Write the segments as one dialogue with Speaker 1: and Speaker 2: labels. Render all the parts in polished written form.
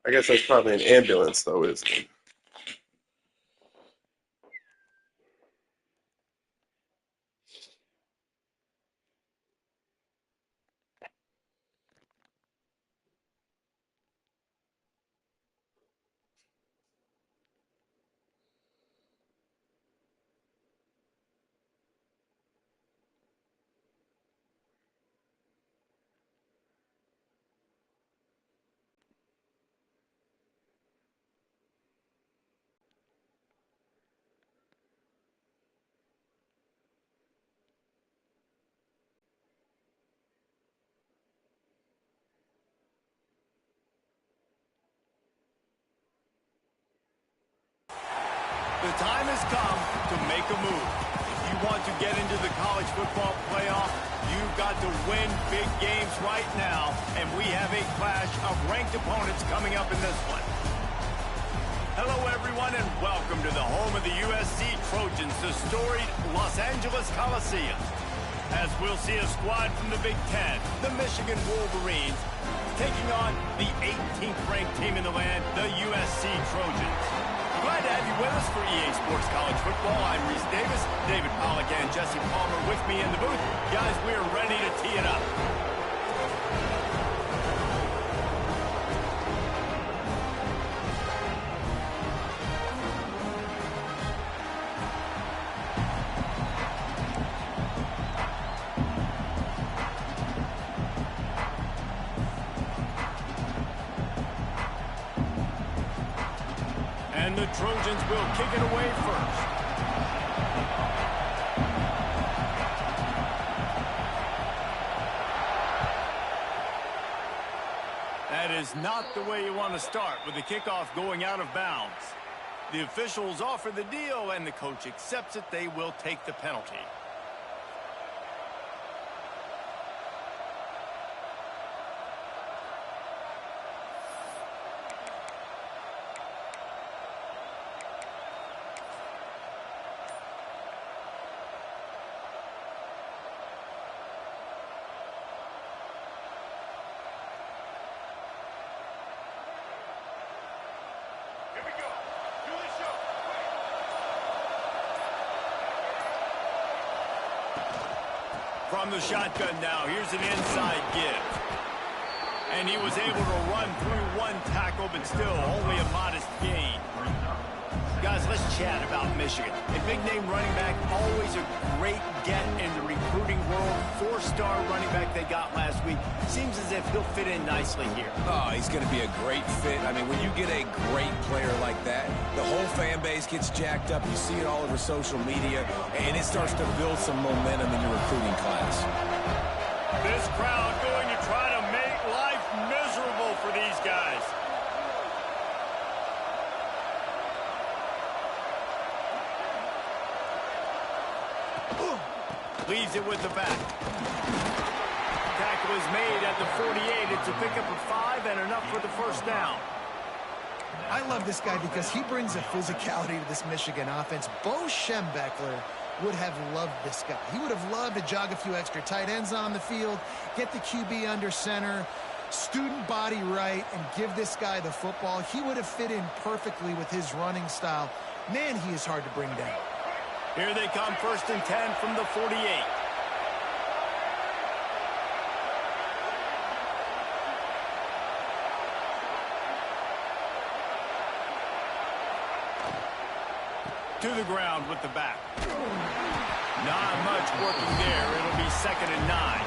Speaker 1: I guess that's probably an ambulance, though, isn't it?
Speaker 2: The time has come to make a move. If you want to get into the college football playoff, you've got to win big games right now, and we have a clash of ranked opponents coming up in this one. Hello, everyone, and welcome to the home of the USC Trojans, the storied Los Angeles Coliseum. As we'll see a squad from the Big Ten, the Michigan Wolverines, taking on the 18th ranked team in the land, the USC Trojans. Glad to have you with us for EA Sports College Football. I'm Reese Davis, David Pollack, and Jesse Palmer with me in the booth. Guys, we are ready to tee it up. And the Trojans will kick it away first. That is not the way you want to start with the kickoff going out of bounds. The officials offer the deal and the coach accepts it. They will take the penalty. From the shotgun now, here's an inside give. And he was able to run through one tackle, but still only a modest gain. Guys, let's chat about Michigan. A big-name running back, always a great get in the recruiting world. Four-star running back they got last week. Seems as if he'll fit in nicely here.
Speaker 3: Oh, he's going to be a great fit. I mean, when you get a great player like that, the whole fan base gets jacked up. You see it all over social media, and it starts to build some momentum in your recruiting class.
Speaker 2: This crowd going to try to make life miserable for these guys. Leaves it with the back. Tackle is made at the 48. It's a pickup of 5 and enough for the first down.
Speaker 4: I love this guy because he brings a physicality to this Michigan offense. Bo Schembechler would have loved this guy. He would have loved to jog a few extra tight ends on the field, get the QB under center, student body right, and give this guy the football. He would have fit in perfectly with his running style. Man, he is hard to bring down.
Speaker 2: Here they come, 1st and 10 from the 48. To the ground with the back. Not much working there. It'll be 2nd and 9.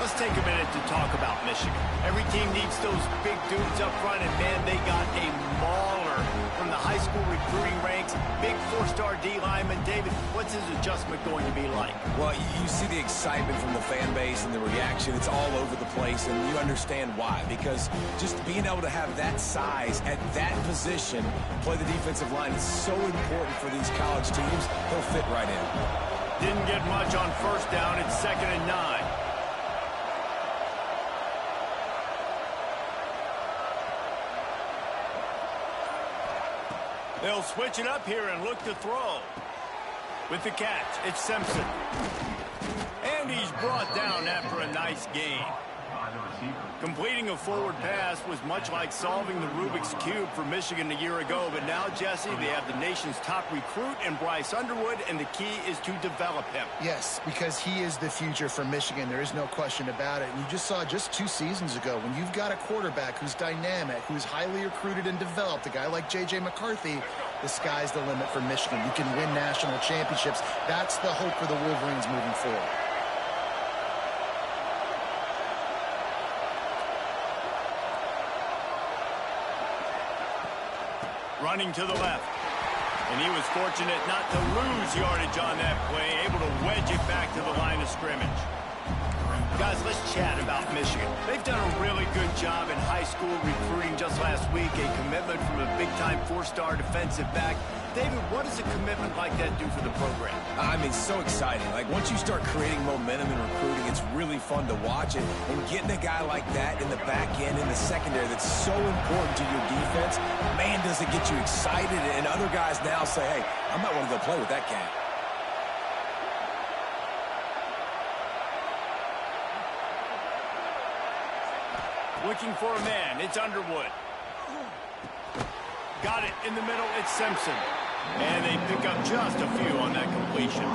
Speaker 2: Let's take a minute to talk about Michigan. Every team needs those big dudes up front, and man, they got a mauler from the high school recruiting ranks. Big 4-star D lineman. David, what's his adjustment going to be like?
Speaker 3: Well, you see the excitement from the fan base and the reaction. It's all over the place, and you understand why. Because just being able to have that size at that position, play the defensive line, is so important for these college teams. He'll fit right in.
Speaker 2: Didn't get much on 1st down. It's 2nd and 9. They'll switch it up here and look to throw. With the catch, it's Simpson. And he's brought down after a nice gain. Completing a forward pass was much like solving the Rubik's Cube for Michigan a year ago, but now, Jesse, they have the nation's top recruit in Bryce Underwood, and the key is to develop him.
Speaker 4: Yes, because he is the future for Michigan. There is no question about it. And you just saw just 2 seasons ago, when you've got a quarterback who's dynamic, who's highly recruited and developed, a guy like J.J. McCarthy, the sky's the limit for Michigan. You can win national championships. That's the hope for the Wolverines moving forward.
Speaker 2: Running to the left. And he was fortunate not to lose yardage on that play, able to wedge it back to the line of scrimmage. Guys, let's chat about Michigan. They've done a really good job in high school recruiting. Just last week, a commitment from a big-time 4-star defensive back. David, what does a commitment like that do for the program?
Speaker 3: I mean, so exciting. Like, once you start creating momentum in recruiting, it's really fun to watch it. And getting a guy like that in the back end, in the secondary, that's so important to your defense, man, does it get you excited. And other guys now say, hey, I might want to go play with that cat.
Speaker 2: Looking for a man. It's Underwood. Got it in the middle. It's Simpson. And they pick up just a few on that completion.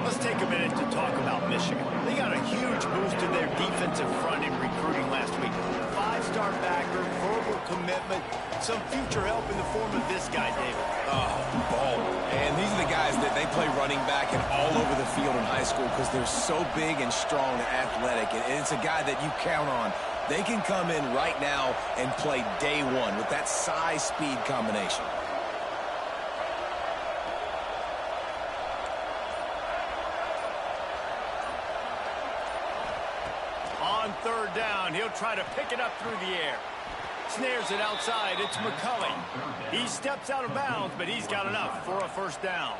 Speaker 2: Let's take a minute to talk about Michigan. They got a huge boost to their defensive front in recruiting last week. 5-star backer, verbal commitment, some future help in the form of this guy, David.
Speaker 3: Oh, ball. And these are the guys that they play running back and all over the field in high school because they're so big and strong and athletic. And it's a guy that you count on. They can come in right now and play day one with that size-speed combination.
Speaker 2: On 3rd down, he'll try to pick it up through the air. Snares it outside. It's McCulley. He steps out of bounds, but he's got enough for a 1st down.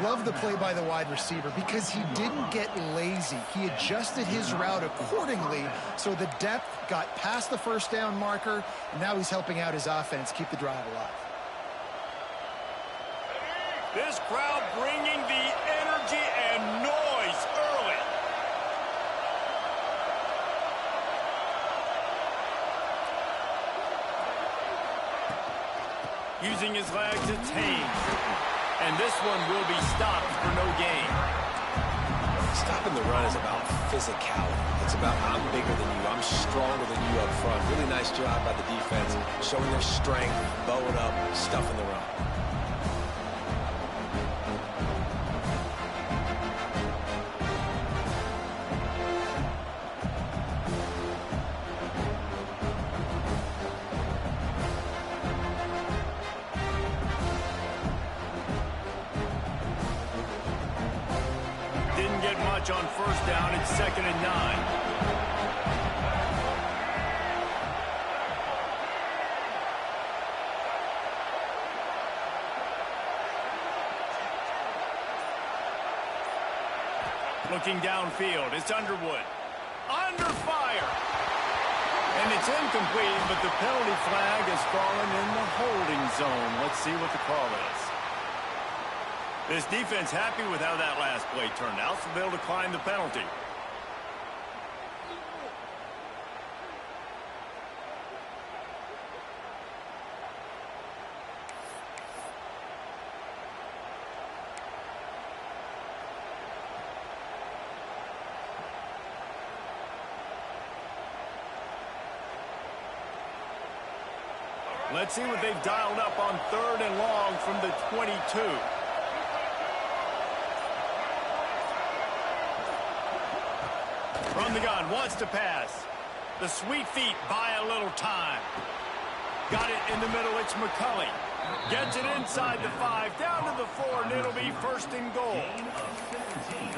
Speaker 4: Love the play by the wide receiver because he didn't get lazy. He adjusted his route accordingly, so the depth got past the 1st down marker, and now he's helping out his offense keep the drive alive.
Speaker 2: This crowd bringing the energy and noise early. Using his legs, it's Haynes. And this one will be stopped for no gain.
Speaker 3: Stopping the run is about physicality. It's about I'm bigger than you, I'm stronger than you up front. Really nice job by the defense, showing their strength, bowing up, stuffing the run.
Speaker 2: On 1st down, it's 2nd and 9. Looking downfield, it's Underwood. Under fire. And it's incomplete, but the penalty flag has fallen in the holding zone. Let's see what the call is. This defense happy with how that last play turned out, so they'll decline the penalty. Let's see what they've dialed up on 3rd and long from the 22. From the gun, wants to pass. The sweet feet buy a little time. Got it in the middle, it's McCulley. Gets it inside the 5, down to the 4, and it'll be 1st and goal.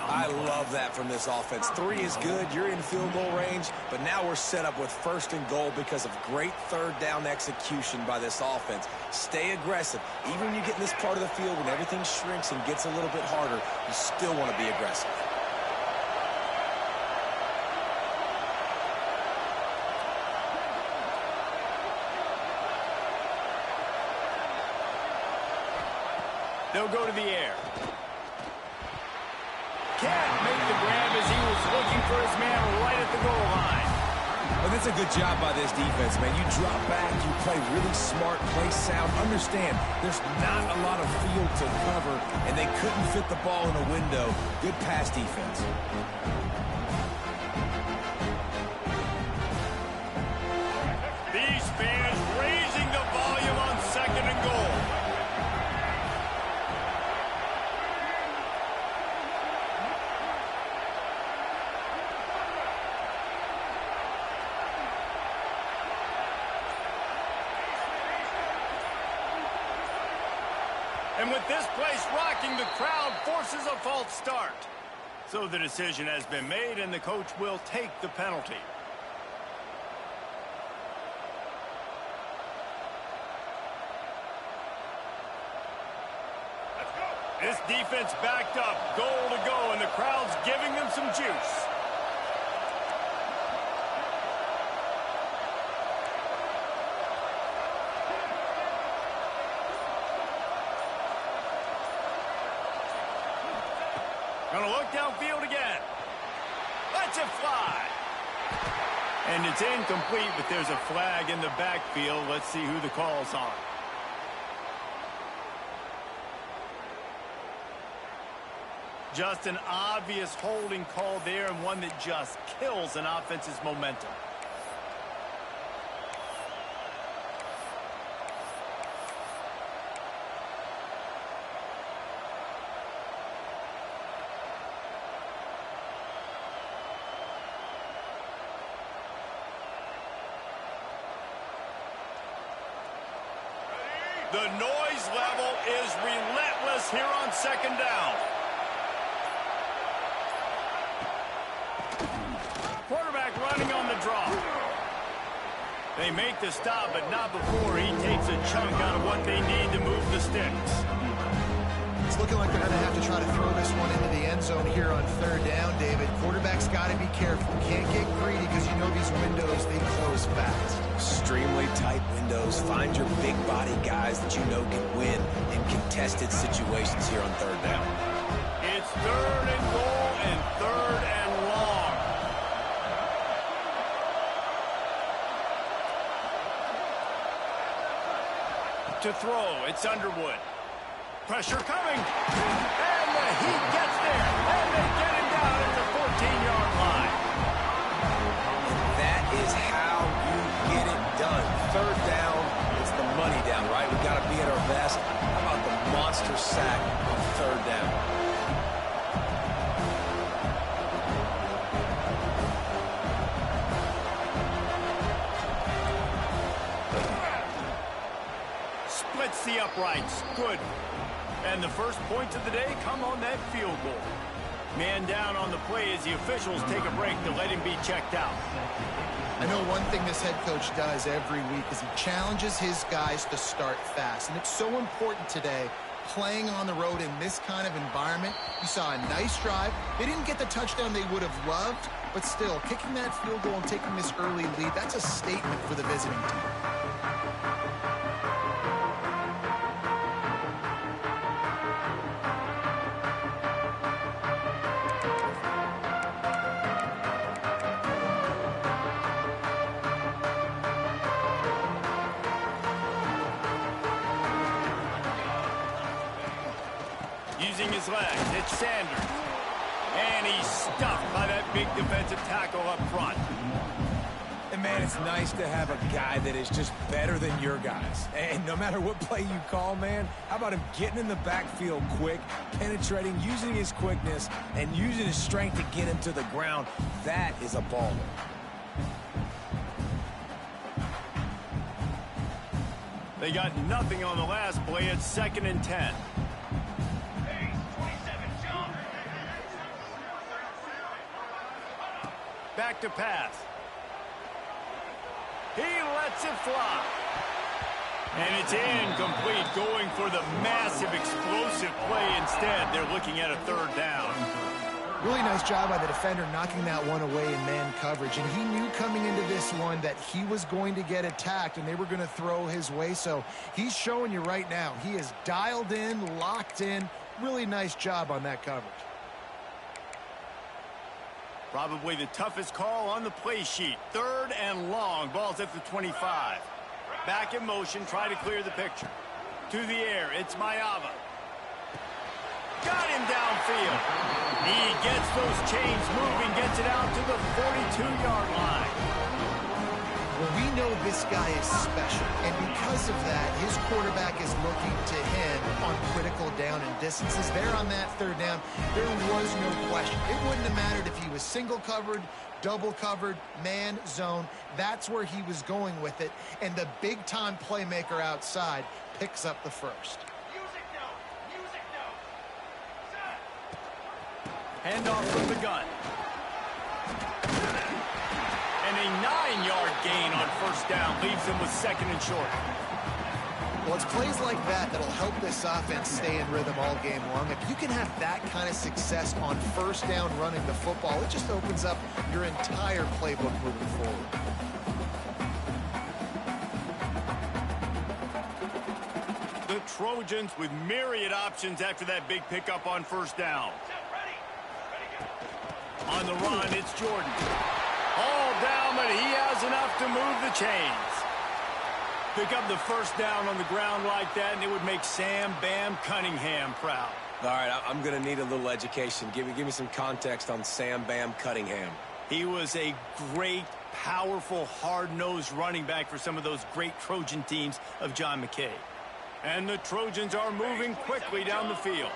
Speaker 3: I love that from this offense. 3 is good, you're in field goal range, but now we're set up with 1st and goal because of great 3rd down execution by this offense. Stay aggressive. Even when you get in this part of the field, when everything shrinks and gets a little bit harder, you still want to be aggressive.
Speaker 2: They'll go to the air. Can't make the grab as he was looking for his man right at the goal line.
Speaker 3: And that's a good job by this defense, man. You drop back, you play really smart, play sound. Understand, there's not a lot of field to cover, and they couldn't fit the ball in a window. Good pass defense.
Speaker 2: These fans raising the volume on 2nd and goal. And with this place rocking, the crowd forces a false start. So the decision has been made, and the coach will take the penalty. This defense backed up, goal to go, and the crowd's giving them some juice. Gonna look downfield again. Lets it fly. And it's incomplete, but there's a flag in the backfield. Let's see who the call's on. Just an obvious holding call there, and one that just kills an offense's momentum. The noise level is relentless here on 2nd down. Quarterback running on the draw. They make the stop, but not before he takes a chunk out of what they need to move the sticks.
Speaker 4: It's looking like they're going to have to try to throw this one into the end zone here on 3rd down, David. Quarterback's got to be careful. Can't get greedy because you know these windows, they close fast.
Speaker 3: Extremely tight windows. Find your big body guys that you know can win in contested situations here on 3rd down.
Speaker 2: It's 3rd and goal and 3rd and long. To throw, it's Underwood. Pressure coming. And the Heat gets there. And they get him down at the 14-yard line.
Speaker 3: And that is how you get it done. 3rd down is the money down, right? We've got to be at our best. How about the monster sack on 3rd down?
Speaker 2: Splits the uprights. Good. And the first points of the day come on that field goal. Man down on the play as the officials take a break to let him be checked out.
Speaker 4: I know one thing this head coach does every week is he challenges his guys to start fast. And it's so important today, playing on the road in this kind of environment. You saw a nice drive. They didn't get the touchdown they would have loved, but still, kicking that field goal and taking this early lead, that's a statement for the visiting team.
Speaker 2: Using his legs, it's Sanders. And he's stuffed by that big defensive tackle up front.
Speaker 3: And, man, it's nice to have a guy that is just better than your guys. And no matter what play you call, man, how about him getting in the backfield quick, penetrating, using his quickness, and using his strength to get him to the ground. That is a baller.
Speaker 2: They got nothing on the last play. It's 2nd and 10. Back to pass. He lets it fly. And it's incomplete, going for the massive explosive play instead. They're looking at a 3rd down.
Speaker 4: Really nice job by the defender knocking that one away in man coverage. And he knew coming into this one that he was going to get attacked and they were going to throw his way. So he's showing you right now, he is dialed in, locked in. Really nice job on that coverage.
Speaker 2: Probably the toughest call on the play sheet. 3rd and long. Ball's at the 25. Back in motion. Try to clear the picture. To the air. It's Mayava. Got him downfield. He gets those chains moving. Gets it out to the 42-yard line.
Speaker 4: Well, we know this guy is special, and because of that, his quarterback is looking to him on critical down and distances. There on that 3rd down, there was no question. It wouldn't have mattered if he was single covered, double covered, man, zone. That's where he was going with it, and the big-time playmaker outside picks up the first.
Speaker 2: Handoff from the gun. And a 9-yard gain on 1st down leaves him with 2nd and short.
Speaker 4: Well, it's plays like that that'll help this offense stay in rhythm all game long. If you can have that kind of success on 1st down running the football, it just opens up your entire playbook moving forward.
Speaker 2: The Trojans with myriad options after that big pickup on 1st down. On the run, it's Jordan. All down, but he has enough to move the chains. Pick up the 1st down on the ground like that, and it would make Sam Bam Cunningham proud.
Speaker 3: All right, I'm going to need a little education. Give me some context on Sam Bam Cunningham.
Speaker 2: He was a great, powerful, hard-nosed running back for some of those great Trojan teams of John McKay. And the Trojans are moving quickly down the field.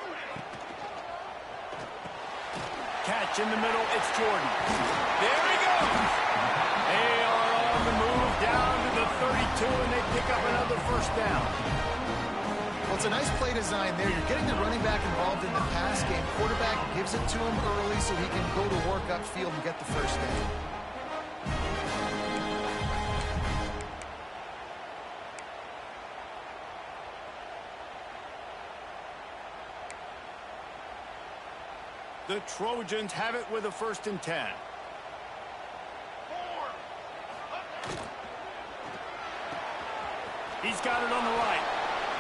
Speaker 2: Catch in the middle, it's Jordan. There he goes! They are on the move down to the 32, and they pick up another 1st down.
Speaker 4: Well, it's a nice play design there. You're getting the running back involved in the pass game. Quarterback gives it to him early so he can go to work upfield and get the 1st down.
Speaker 2: The Trojans have it with a 1st and 10. He's got it on the right.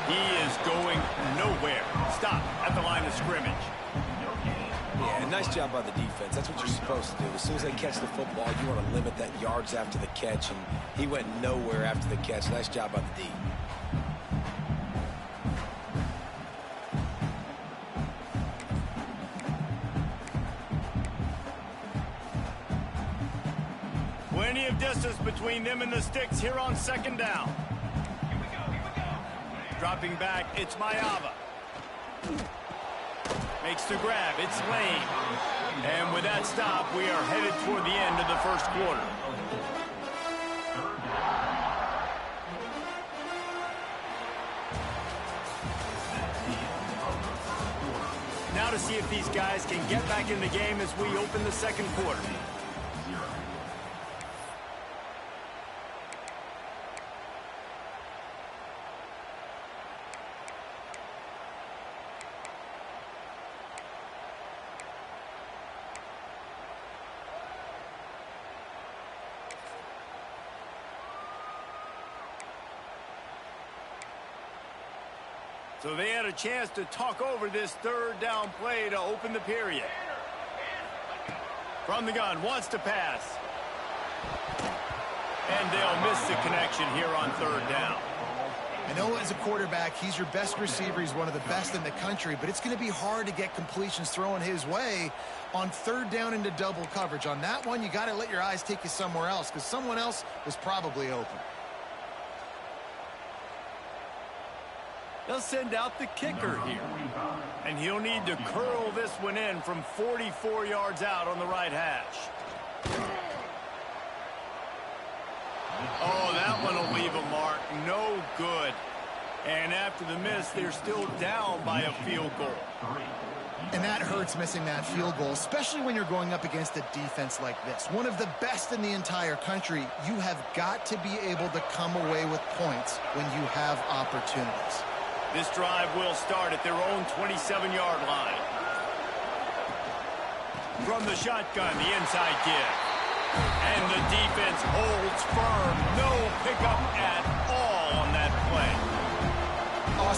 Speaker 2: He is going nowhere. Stop at the line of scrimmage.
Speaker 3: Yeah, nice job by the defense. That's what you're supposed to do. As soon as they catch the football, you want to limit that yards after the catch, and he went nowhere after the catch. Nice job by the D.
Speaker 2: Plenty of distance between them and the sticks here on 2nd down. Here we go. Dropping back, it's Mayava. Makes the grab, it's Lane. And with that stop, we are headed toward the end of the 1st quarter. Now to see if these guys can get back in the game as we open the 2nd quarter. So they had a chance to talk over this 3rd down play to open the period. From the gun, wants to pass. And they'll miss the connection here on 3rd down.
Speaker 4: I know as a quarterback, he's your best receiver. He's one of the best in the country, but it's going to be hard to get completions thrown his way on 3rd down into double coverage. On that one, you got to let your eyes take you somewhere else because someone else was probably open.
Speaker 2: They'll send out the kicker here. And he'll need to curl this one in from 44 yards out on the right hash. Oh, that one will leave a mark. No good. And after the miss, they're still down by a field goal.
Speaker 4: And that hurts, missing that field goal, especially when you're going up against a defense like this. One of the best in the entire country. You have got to be able to come away with points when you have opportunities.
Speaker 2: This drive will start at their own 27-yard line. From the shotgun, the inside give. And the defense holds firm. No pickup at all on that play.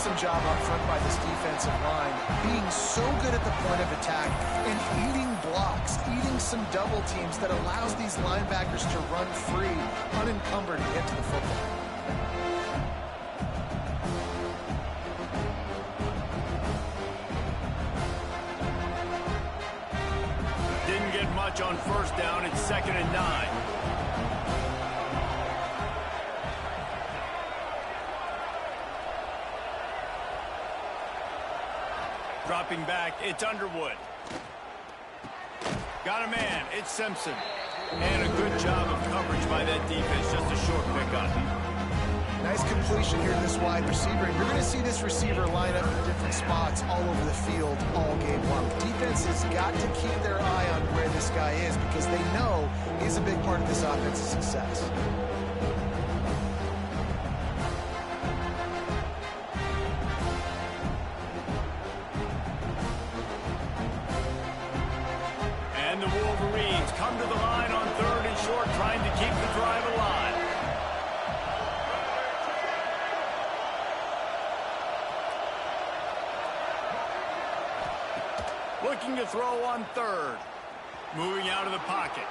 Speaker 4: awesome job up front by this defensive line, being so good at the point of attack and eating blocks, eating some double teams that allows these linebackers to run free, unencumbered, and get to the football.
Speaker 2: Didn't get much on first down. It's 2nd and 9. Dropping back, it's Underwood. Got a man, it's Simpson. And a good job of coverage by that defense, just a short pickup.
Speaker 4: Nice completion here to this wide receiver. And you're going to see this receiver line up in different spots all over the field all game long. Defense has got to keep their eye on where this guy is because they know he's a big part of this offense's success.
Speaker 2: And the Wolverines come to the line on 3rd and short, trying to keep the drive alive. Looking to throw on 3rd. Moving out of the pocket.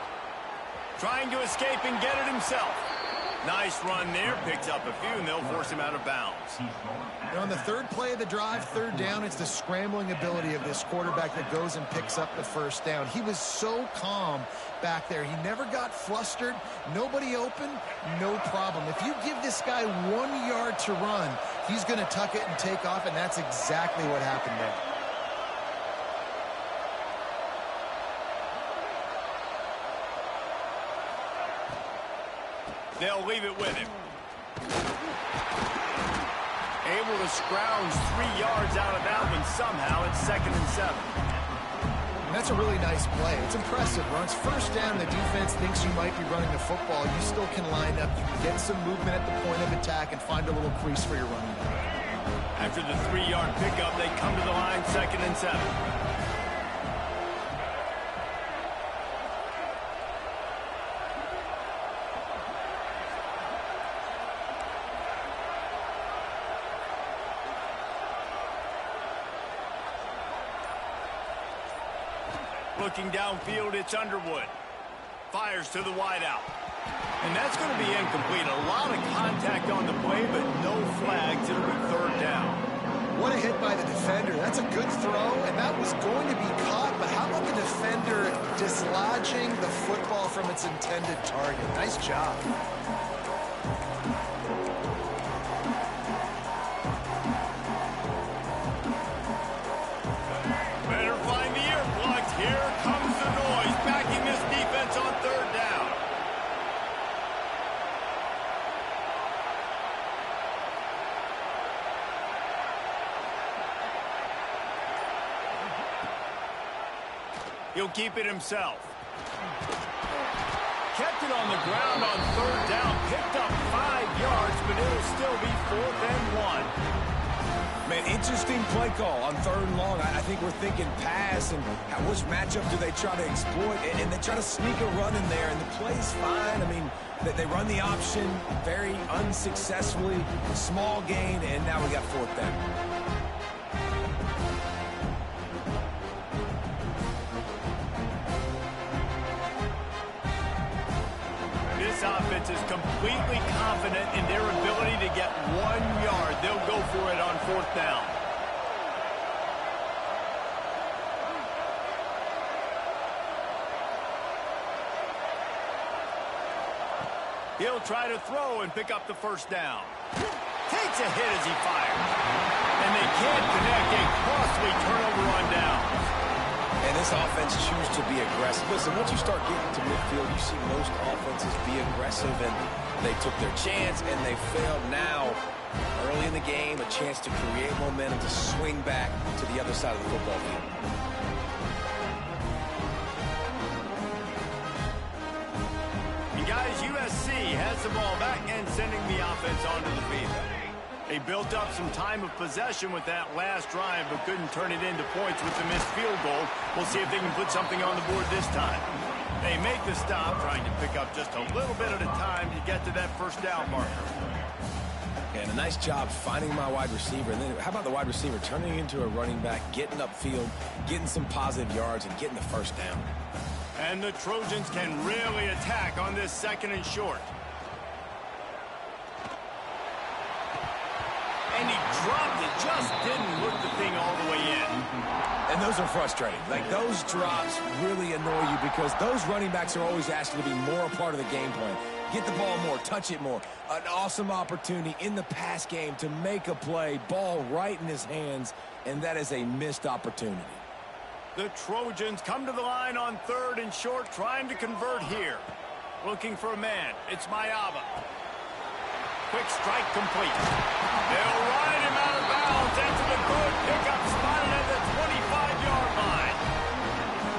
Speaker 2: Trying to escape and get it himself. Nice run there. Picks up a few, and they'll force him out of bounds.
Speaker 4: On the 3rd play of the drive, 3rd down, it's the scrambling ability of this quarterback that goes and picks up the 1st down. He was so calm back there. He never got flustered. Nobody open, no problem. If you give this guy 1 yard to run, he's going to tuck it and take off, and that's exactly what happened there.
Speaker 2: They'll leave it with him. Able to scrounge 3 yards out of that one somehow. It's 2nd and 7.
Speaker 4: And that's a really nice play. It's impressive. Once 1st down, the defense thinks you might be running the football. You still can line up. You can get some movement at the point of attack and find a little crease for your running back.
Speaker 2: After the 3-yard pickup, they come to the line 2nd and 7. Looking downfield, it's Underwood. Fires to the wideout. And that's going to be incomplete. A lot of contact on the play, but no flags. It'll be 3rd down.
Speaker 4: What a hit by the defender. That's a good throw, and that was going to be caught. But how about the defender dislodging the football from its intended target? Nice job.
Speaker 2: Better find the earplugs. Here comes the noise, backing this defense on 3rd down. He'll keep it himself. Kept it on the ground on 3rd down. Picked up 5 yards, but it'll still be 4th and 1.
Speaker 3: Man, interesting play call on 3rd and long. I think we're thinking pass and which matchup do they try to exploit, and they try to sneak a run in there, and the play's fine. I mean, they run the option very unsuccessfully, small gain, and now we got 4th down.
Speaker 2: This offense is completely confident in their ability to get 1 yard. They'll go for it on 4th down. He'll try to throw and pick up the 1st down. Takes a hit as he fires. And they can't connect. A costly turnover on downs.
Speaker 3: And this offense chooses to be aggressive. Listen, once you start getting to midfield, you see most offenses be aggressive, and they took their chance, and they failed now. Early in the game, a chance to create momentum, to swing back to the other side of the football field.
Speaker 2: And guys, USC has the ball back and sending the offense onto the field. They built up some time of possession with that last drive, but couldn't turn it into points with the missed field goal. We'll see if they can put something on the board this time. They make the stop, trying to pick up just a little bit at a time to get to that 1st down marker.
Speaker 3: And a nice job finding my wide receiver. And then how about the wide receiver turning into a running back, getting upfield, getting some positive yards, and getting the first down.
Speaker 2: And the Trojans can really attack on this 2nd and short. And he dropped it, just didn't work the thing all the way in.
Speaker 3: And those are frustrating. Like, those drops really annoy you because those running backs are always asked to be more a part of the game plan. Get the ball more, touch it more. An awesome opportunity in the pass game to make a play, ball right in his hands, and that is a missed opportunity.
Speaker 2: The Trojans come to the line on 3rd and short, trying to convert here. Looking for a man. It's Mayava. Quick strike complete. They'll ride him out of bounds. That's a good pickup, spotted at the 25-yard line.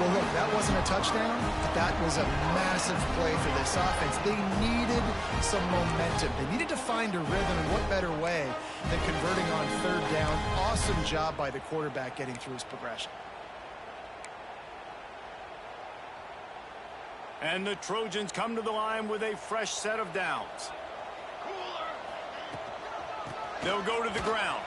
Speaker 4: Well, look, that wasn't a touchdown, but that was a massive play for this offense. They needed some momentum. They needed to find a rhythm, and what better way than converting on 3rd down. Awesome job by the quarterback getting through his progression.
Speaker 2: And the Trojans come to the line with a fresh set of downs. They'll go to the ground.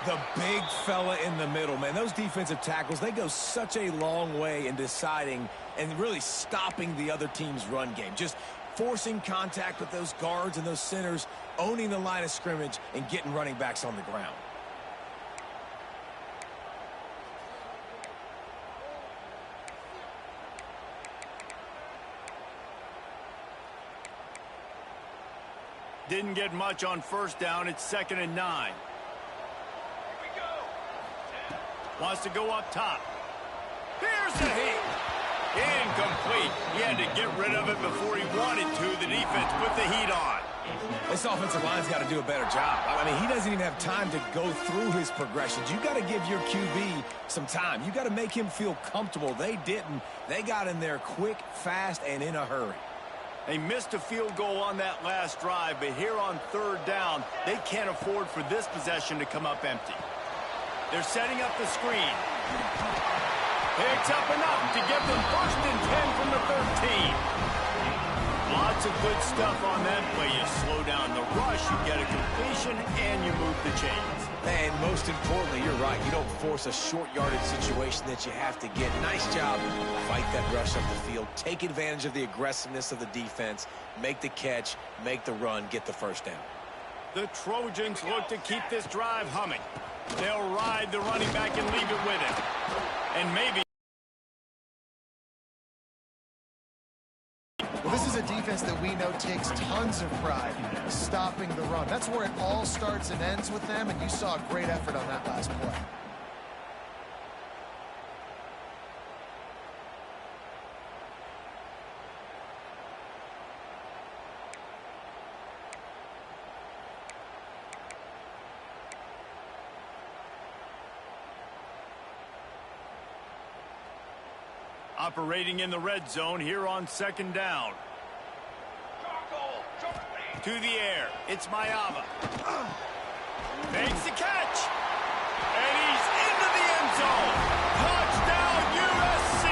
Speaker 3: The big fella in the middle, man. Those defensive tackles, they go such a long way in deciding and really stopping the other team's run game. Just forcing contact with those guards and those centers, owning the line of scrimmage, and getting running backs on the ground.
Speaker 2: Didn't get much on 1st down. It's 2nd and 9. Wants to go up top. Here's the hit. Incomplete. He had to get rid of it before he wanted to. The defense put the heat on.
Speaker 3: This offensive line's got to do a better job. I mean, he doesn't even have time to go through his progressions. You got to give your QB some time. You got to make him feel comfortable. They didn't. They got in there quick, fast, and in a hurry.
Speaker 2: They missed a field goal on that last drive, but here on 3rd down, they can't afford for this possession to come up empty. They're setting up the screen. Picks up enough to get them 1st and 10 from the 13. Lots of good stuff on that play. You slow down the rush, you get a completion, and you move the chains.
Speaker 3: And most importantly, you're right. You don't force a short yardage situation that you have to get. Nice job. Fight that rush up the field. Take advantage of the aggressiveness of the defense. Make the catch. Make the run. Get the 1st down.
Speaker 2: The Trojans look to keep this drive humming. They'll ride the running back and leave it with him. And maybe...
Speaker 4: Well, this is a defense that we know takes tons of pride stopping the run. That's where it all starts and ends with them, and you saw a great effort on that last play.
Speaker 2: Operating in the red zone here on 2nd down. To the air. It's Mayava. Makes the catch. And he's into the end zone. Touchdown, USC.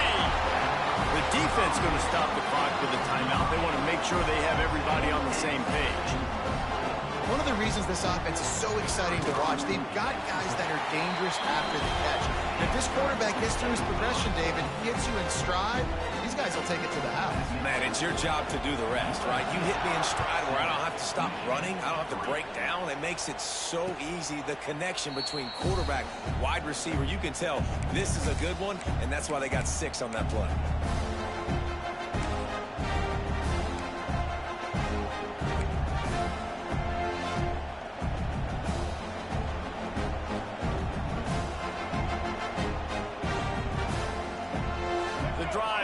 Speaker 2: The defense going to stop the clock with a timeout. They want to make sure they have everybody on the same page.
Speaker 4: One of the reasons this offense is so exciting to watch, they've got guys that are dangerous after the catch. And if this quarterback gets through his progression, David, gets you in stride, these guys will take it to the house.
Speaker 3: Man, it's your job to do the rest, right? You hit me in stride where I don't have to stop running. I don't have to break down. It makes it so easy. The connection between quarterback, wide receiver, you can tell this is a good one, and that's why they got 6 on that play.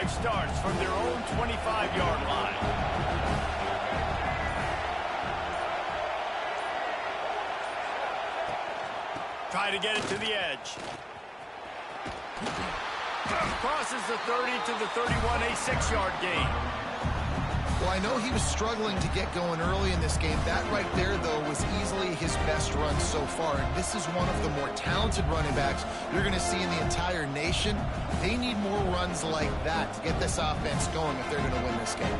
Speaker 2: Starts from their own 25-yard line. Try to get it to the edge. Crosses the 30 to the 31, a 6-yard gain.
Speaker 4: Well, I know he was struggling to get going early in this game. That right there, though, was easily his best run so far. And this is one of the more talented running backs you're going to see in the entire nation. They need more runs like that to get this offense going if they're going to win this game.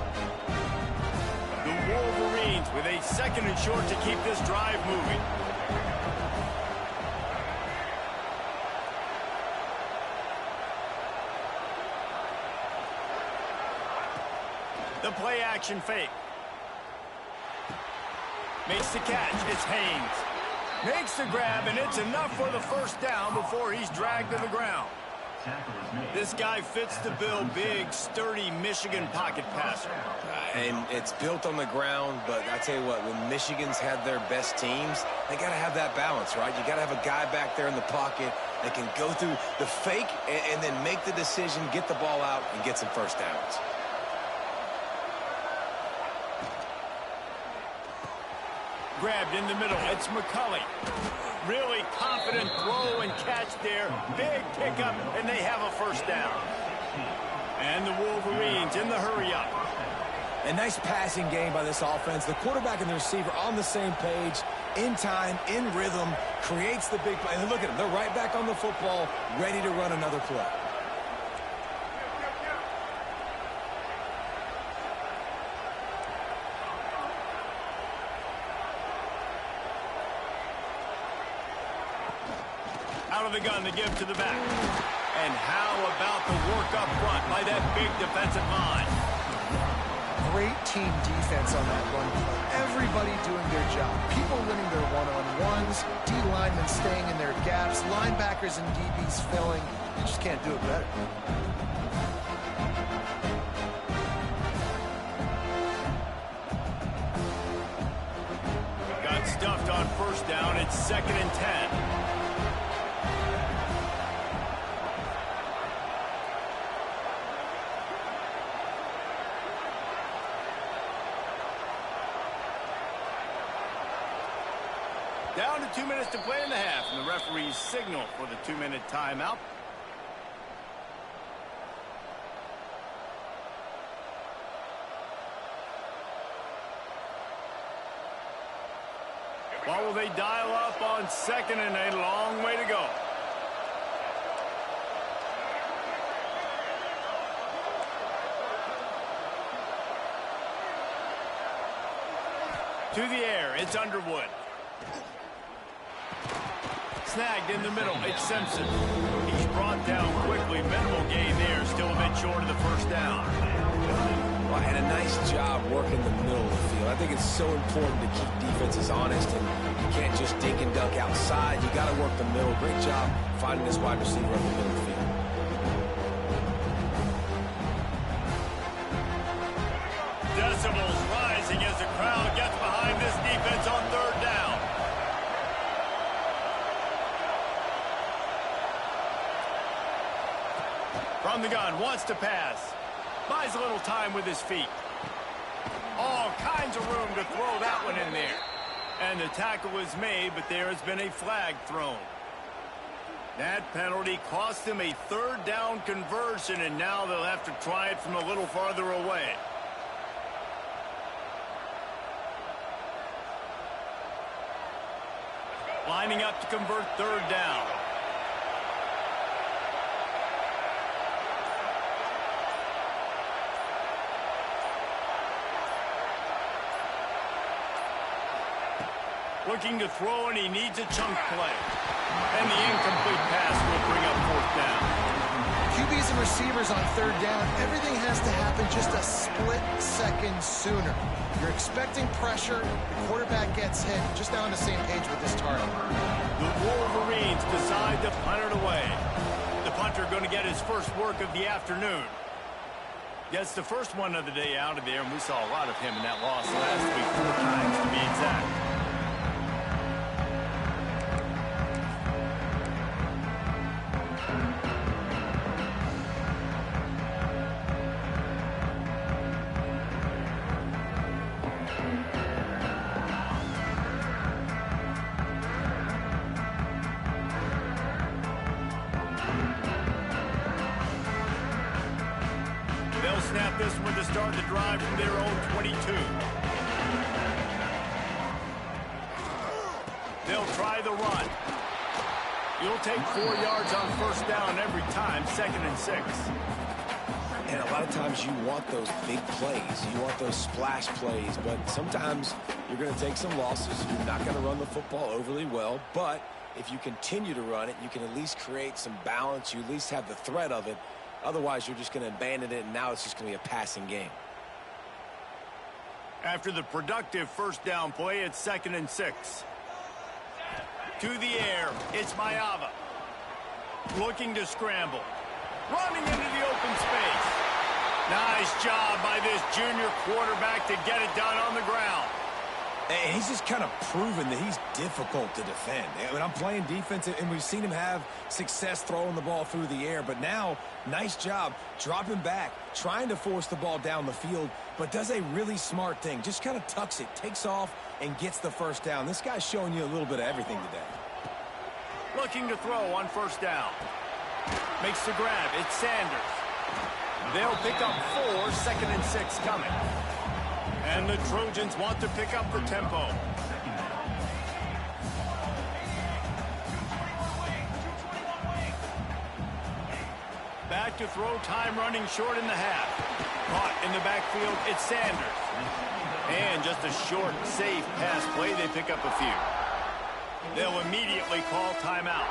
Speaker 2: The Wolverines with a 2nd and short to keep this drive moving. The play action fake. Makes the catch. It's Haynes. Makes the grab, and it's enough for the 1st down before he's dragged to the ground. This guy fits the bill. Big, sturdy Michigan pocket passer.
Speaker 3: And it's built on the ground, but I tell you what, when Michigan's had their best teams, they got to have that balance, right? You got to have a guy back there in the pocket that can go through the fake and then make the decision, get the ball out, and get some 1st downs.
Speaker 2: Grabbed in the middle. It's McCulley. Really confident throw and catch there. Big pickup, and they have a 1st down. And the Wolverines in the hurry-up.
Speaker 3: A nice passing game by this offense. The quarterback and the receiver on the same page, in time, in rhythm, creates the big play. And look at them. They're right back on the football, ready to run another play.
Speaker 2: Out of the gun to give to the back. And how about the work up front by that big defensive line?
Speaker 4: Great team defense on that run play. Everybody doing their job. People winning their one-on-ones, D linemen staying in their gaps, linebackers and DBs filling. You just can't do it better.
Speaker 2: Got stuffed on 1st down. It's 2nd and 10. Down to 2 minutes to play in the half, and the referees signal for the 2-minute timeout. What will they dial up on 2nd and a long way to go? To the air, it's Underwood. Snagged in the middle, it's Simpson. He's brought down quickly. Minimal gain there, still a bit short of the 1st down.
Speaker 3: Well, and a nice job working the middle of the field. I think it's so important to keep defenses honest, and you can't just dink and dunk outside. You got to work the middle. Great job finding this wide receiver up the middle of the field.
Speaker 2: Decibels rising as the crowd gets behind this defense on 3rd down. From the gun, wants to pass. Buys a little time with his feet. All kinds of room to throw that one in there. And the tackle is made, but there has been a flag thrown. That penalty cost them a 3rd down conversion, and now they'll have to try it from a little farther away. Lining up to convert 3rd down. Looking to throw, and he needs a chunk play. And the incomplete pass will bring up 4th down.
Speaker 4: QBs and receivers on 3rd down, everything has to happen just a split second sooner. You're expecting pressure, the quarterback gets hit, just now on the same page with this target.
Speaker 2: The Wolverines decide to punt it away. The punter going to get his first work of the afternoon. Gets the first one of the day out of there, and we saw a lot of him in that loss last week, 4 times to be exact. They'll snap this one to start the drive from their own 22. They'll try the run. You'll take 4 yards on 1st down every time, 2nd and 6.
Speaker 3: man, a lot of times you want those big plays. You want those splash plays, but sometimes you're going to take some losses. You're not going to run the football overly well, but if you continue to run it, you can at least create some balance. You at least have the threat of it. Otherwise, you're just going to abandon it, and now it's just going to be a passing game.
Speaker 2: After the productive first down play, it's 2nd and 6. To the air, it's Mayava. Looking to scramble. Running into the open space. Nice job by this junior quarterback to get it done on the ground.
Speaker 3: And he's just kind of proven that he's difficult to defend. I mean, I'm playing defense, and we've seen him have success throwing the ball through the air. But now, nice job dropping back, trying to force the ball down the field, but does a really smart thing. Just kind of tucks it, takes off, and gets the first down. This guy's showing you a little bit of everything today.
Speaker 2: Looking to throw on first down. Makes the grab. It's Sanders. They'll pick up 4, 2nd and 6 coming. And the Trojans want to pick up the tempo. Back to throw, time running short in the half. Caught in the backfield, it's Sanders. And just a short, safe pass play, they pick up a few. They'll immediately call timeout.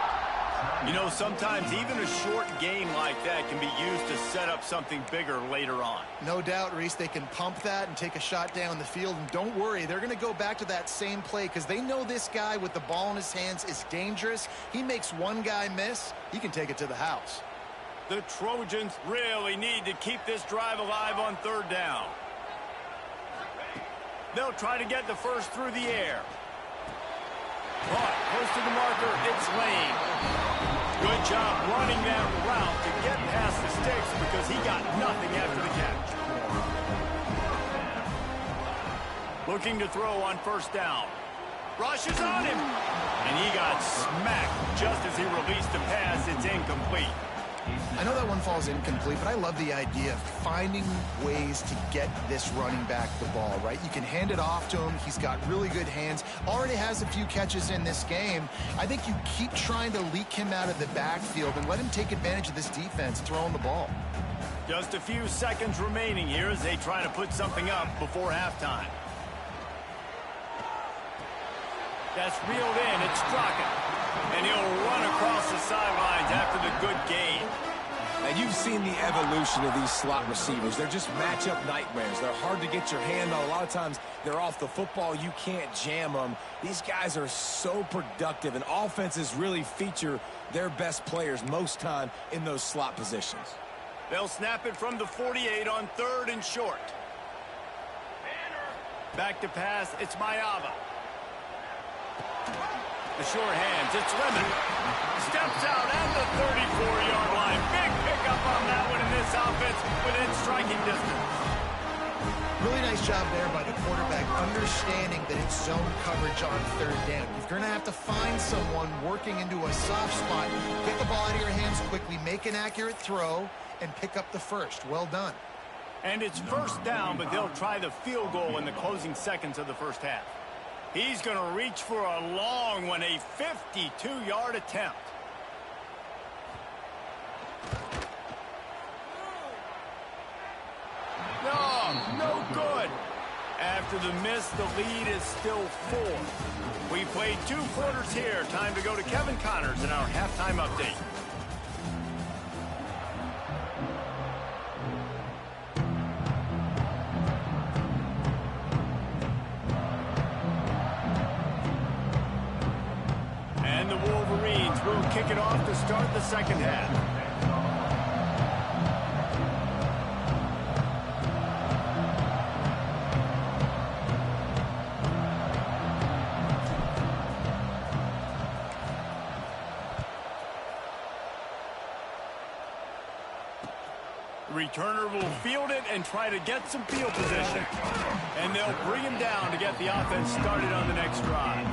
Speaker 2: You know, sometimes even a short game like that can be used to set up something bigger later on.
Speaker 4: No doubt, Reese, they can pump that and take a shot down the field. And don't worry, they're going to go back to that same play because they know this guy with the ball in his hands is dangerous. He makes one guy miss, he can take it to the house.
Speaker 2: The Trojans really need to keep this drive alive on 3rd down. They'll try to get the first through the air. Caught close to the marker, it's Lane. Good job running that route to get past the sticks because he got nothing after the catch. Looking to throw on first down. Rushes on him. And he got smacked just as he released the pass. It's incomplete.
Speaker 4: I know that one falls incomplete, but I love the idea of finding ways to get this running back the ball, right? You can hand it off to him. He's got really good hands. Already has a few catches in this game. I think you keep trying to leak him out of the backfield and let him take advantage of this defense throwing the ball.
Speaker 2: Just a few seconds remaining here as they try to put something up before halftime. That's reeled in. It's Straka. And he'll run across the sidelines after the good gain.
Speaker 3: And you've seen the evolution of these slot receivers. They're just matchup nightmares. They're hard to get your hand on. A lot of times they're off the football. You can't jam them. These guys are so productive, and offenses really feature their best players most time in those slot positions.
Speaker 2: They'll snap it from the 48 on 3rd and short. Back to pass, it's Mayava. The short hands, it's Lemon. Steps out at the 34-yard line. Big pickup on that one in this offense within striking distance.
Speaker 4: Really nice job there by the quarterback, understanding that it's zone coverage on 3rd down. You're going to have to find someone working into a soft spot, get the ball out of your hands quickly, make an accurate throw, and pick up the first. Well done.
Speaker 2: And it's first down, but they'll try the field goal in the closing seconds of the first half. He's going to reach for a long one, a 52-yard attempt. No good. After the miss, the lead is still 4. We played 2 quarters here. Time to go to Kevin Connors in our halftime update. And the Wolverines will kick it off to start the second half. Returner will field it and try to get some field position. And they'll bring him down to get the offense started on the next drive.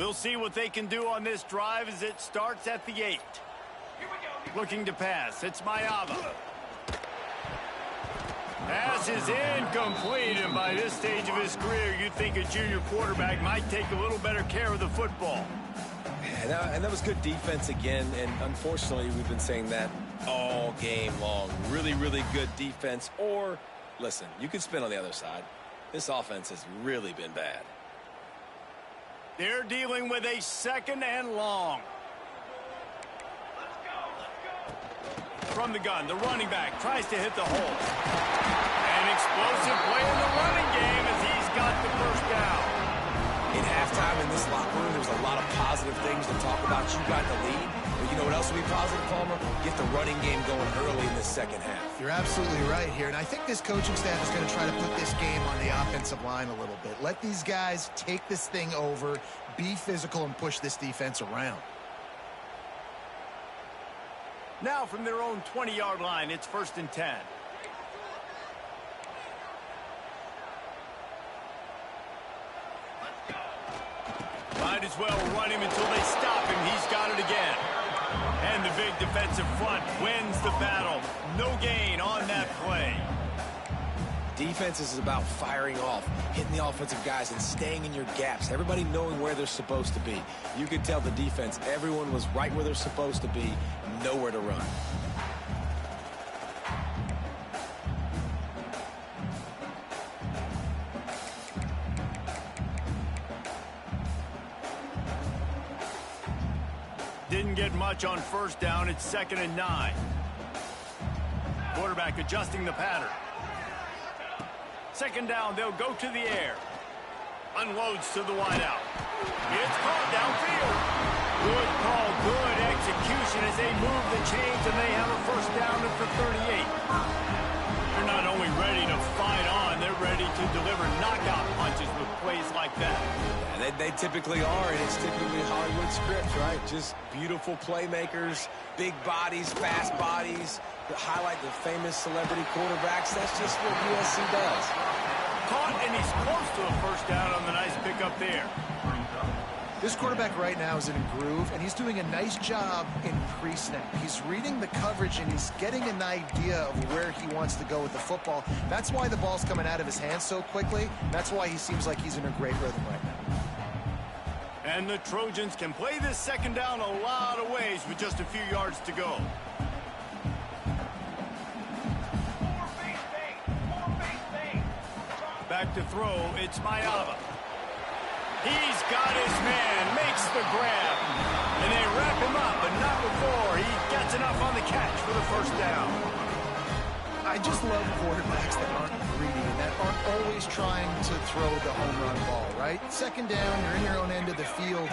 Speaker 2: We'll see what they can do on this drive as it starts at the 8. Looking to pass. It's Mayava. Pass is incomplete, and by this stage of his career, you'd think a junior quarterback might take a little better care of the football.
Speaker 3: And that was good defense again, and unfortunately, we've been saying that all game long. Really, really good defense. Or, listen, you could spin on the other side. This offense has really been bad.
Speaker 2: They're dealing with a 2nd and long. From the gun, the running back tries to hit the hole. An explosive play in the running game as he's got the first down.
Speaker 3: In halftime in this locker room, there's a lot of positive things to talk about. You got the lead. But you know what else will be positive, Palmer? Get the running game going early in the second half.
Speaker 4: You're absolutely right here, and I think this coaching staff is going to try to put this game on the offensive line a little bit. Let these guys take this thing over, be physical, and push this defense around.
Speaker 2: Now from their own 20-yard line, it's 1st and 10. Might as well run him until they stop him. He's got it again. And the big defensive front wins the battle. No gain on that play.
Speaker 3: Defense is about firing off, hitting the offensive guys, and staying in your gaps. Everybody knowing where they're supposed to be. You could tell the defense, everyone was right where they're supposed to be, nowhere to run.
Speaker 2: Didn't get much on 1st down. It's 2nd and 9. Quarterback adjusting the pattern. 2nd down, they'll go to the air. Unloads to the wideout. It's called downfield. Good call, good execution as they move the chains and they have a 1st down at the 38. They're not only ready to fight on, they're ready to deliver knockout punches with plays like that.
Speaker 3: Yeah, they typically are, and it's typically Hollywood scripts, right? Just beautiful playmakers, big bodies, fast bodies, that highlight the famous celebrity quarterbacks. That's just what USC does.
Speaker 2: Caught, and he's close to a 1st down on the nice pickup there.
Speaker 4: This quarterback right now is in a groove, and he's doing a nice job in pre-snap. He's reading the coverage, and he's getting an idea of where he wants to go with the football. That's why the ball's coming out of his hands so quickly. That's why he seems like he's in a great rhythm right now.
Speaker 2: And the Trojans can play this 2nd down a lot of ways with just a few yards to go. Back to throw, it's Mayava. He's got his man, makes the grab. And they wrap him up, but not before he gets enough on the catch for the 1st down.
Speaker 4: I just love quarterbacks that aren't greedy and that aren't always trying to throw the home run ball, right? 2nd down, you're in your own end of the field.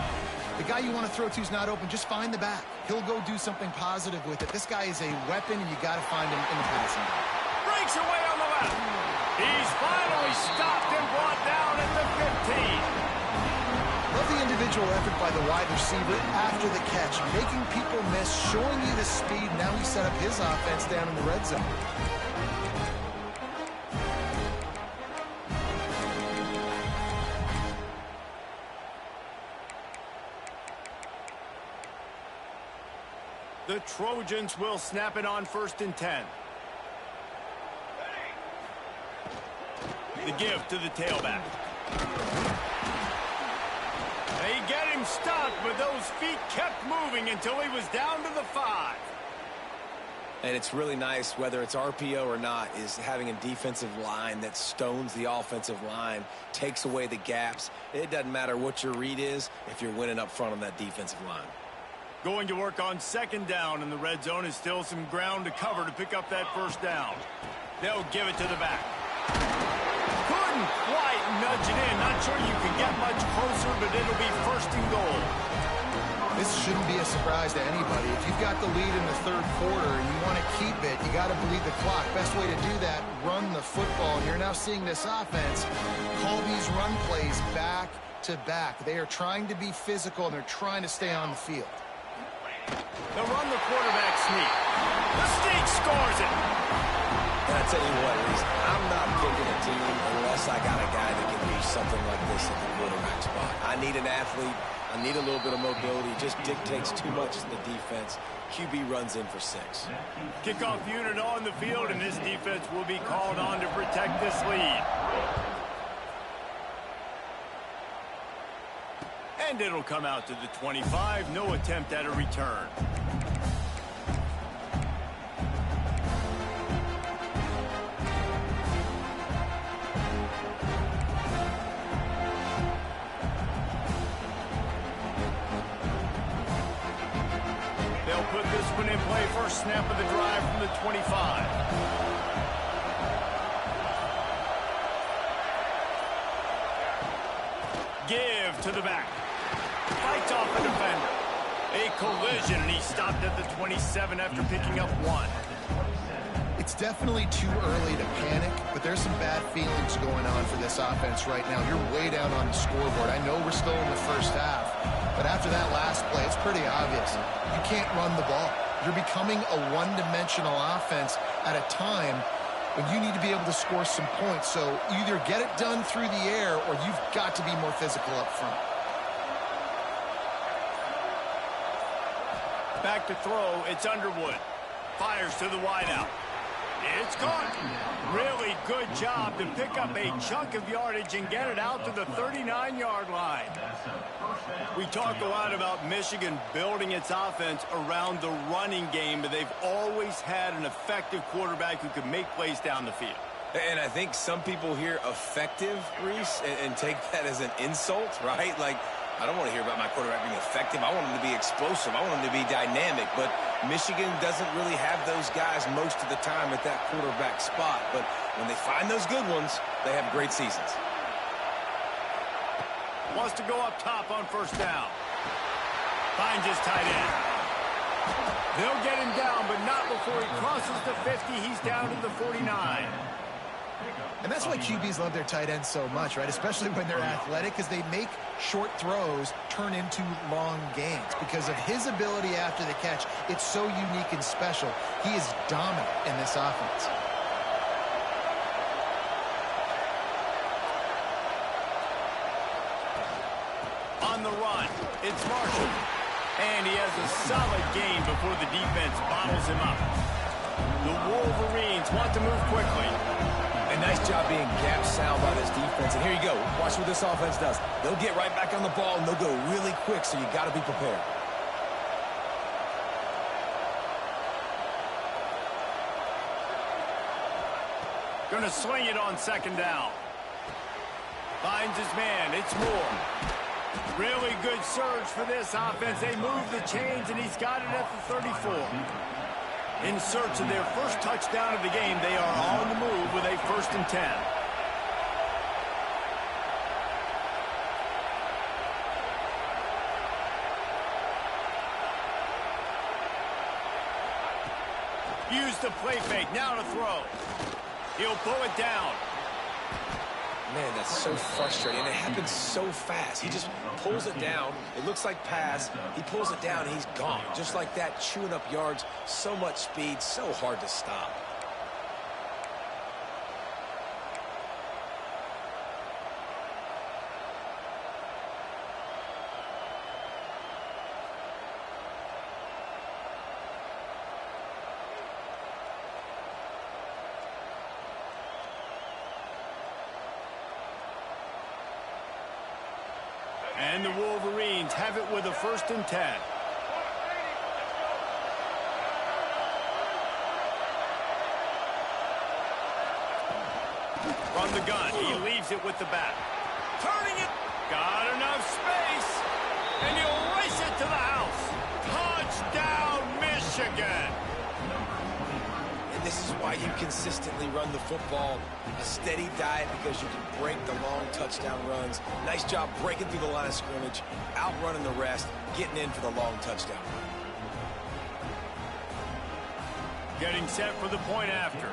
Speaker 4: The guy you want to throw to is not open. Just find the back. He'll go do something positive with it. This guy is a weapon, and you got to find him in the passing game.
Speaker 2: Breaks away on the left. He's finally stopped and brought down at the 15.
Speaker 4: Love the individual effort by the wide receiver after the catch, making people miss, showing you the speed. Now he set up his offense down in the red zone.
Speaker 2: The Trojans will snap it on 1st and 10. The give to the tailback. They get him stuck, but those feet kept moving until he was down to the 5.
Speaker 3: And it's really nice, whether it's RPO or not, is having a defensive line that stones the offensive line, takes away the gaps. It doesn't matter what your read is if you're winning up front on that defensive line.
Speaker 2: Going to work on 2nd down in the red zone is still some ground to cover to pick up that 1st down. They'll give it to the back. Couldn't quite nudge it in. Not sure you can get much closer, but it'll be 1st and goal.
Speaker 4: This shouldn't be a surprise to anybody. If you've got the lead in the 3rd quarter and you want to keep it, you got to bleed the clock. Best way to do that, run the football. And you're now seeing this offense call these run plays back to back. They are trying to be physical, and they're trying to stay on the field.
Speaker 2: They'll run the quarterback sneak. The sneak scores it.
Speaker 3: And I tell you what, Reese, I'm not picking a team unless I got a guy that can do something like this at the quarterback spot. I need an athlete I need a little bit of mobility. Just dictates too much to the defense. QB runs in for 6.
Speaker 2: Kickoff unit on the field, and this defense will be called on to protect this lead. And it'll come out to the 25. No attempt at a return. They'll put this one in play. First snap of the drive from the 25. Give to the back. Fights off the defender. A collision, and he stopped at the 27 after picking up 1.
Speaker 4: It's definitely too early to panic, but there's some bad feelings going on for this offense right now. You're way down on the scoreboard. I know we're still in the first half, but after that last play, it's pretty obvious. You can't run the ball. You're becoming a one-dimensional offense at a time when you need to be able to score some points. So either get it done through the air or you've got to be more physical up front.
Speaker 2: Back to throw, it's Underwood. Fires to the wideout. It's caught. Really good job to pick up a chunk of yardage and get it out to the 39-yard line. We talk a lot about Michigan building its offense around the running game, but they've always had an effective quarterback who can make plays down the field.
Speaker 3: And I think some people hear effective, Reese, and take that as an insult, right? Like, I don't want to hear about my quarterback being effective. I want him to be explosive. I want him to be dynamic. But Michigan doesn't really have those guys most of the time at that quarterback spot. But when they find those good ones, they have great seasons.
Speaker 2: Wants to go up top on first down. Finds his tight end. They'll get him down, but not before he crosses the 50. He's down to the 49.
Speaker 4: And that's why QBs love their tight ends so much, right? Especially when they're athletic, because they make short throws turn into long gains. Because of his ability after the catch, it's so unique and special. He is dominant in this offense.
Speaker 2: On the run, it's Marshall. And he has a solid gain before the defense bottles him up. The Wolverines want to move quickly.
Speaker 3: A nice job being gap sound by this defense. And here you go. Watch what this offense does. They'll get right back on the ball, and they'll go really quick, so you got to be prepared.
Speaker 2: Going to swing it on second down. Finds his man. It's Moore. Really good surge for this offense. They move the chains, and he's got it at the 34. In search of their first touchdown of the game, they are on the move with a 1st and 10. Use the play fake, now to throw. He'll pull it down.
Speaker 3: Man, that's so frustrating. It happens so fast. He just pulls it down. It looks like pass. He pulls it down, and he's gone. Just like that, chewing up yards. So much speed, so hard to stop.
Speaker 2: And the Wolverines have it with a 1st and 10. From the gun, he leaves it with the back. Turning it. Got enough space. And he'll race it to the house. Touchdown, Michigan.
Speaker 3: And this is why you consistently run the football. A steady diet because you can break the long touchdown runs. Nice job breaking through the line of scrimmage, outrunning the rest, getting in for the long touchdown run.
Speaker 2: Getting set for the point after.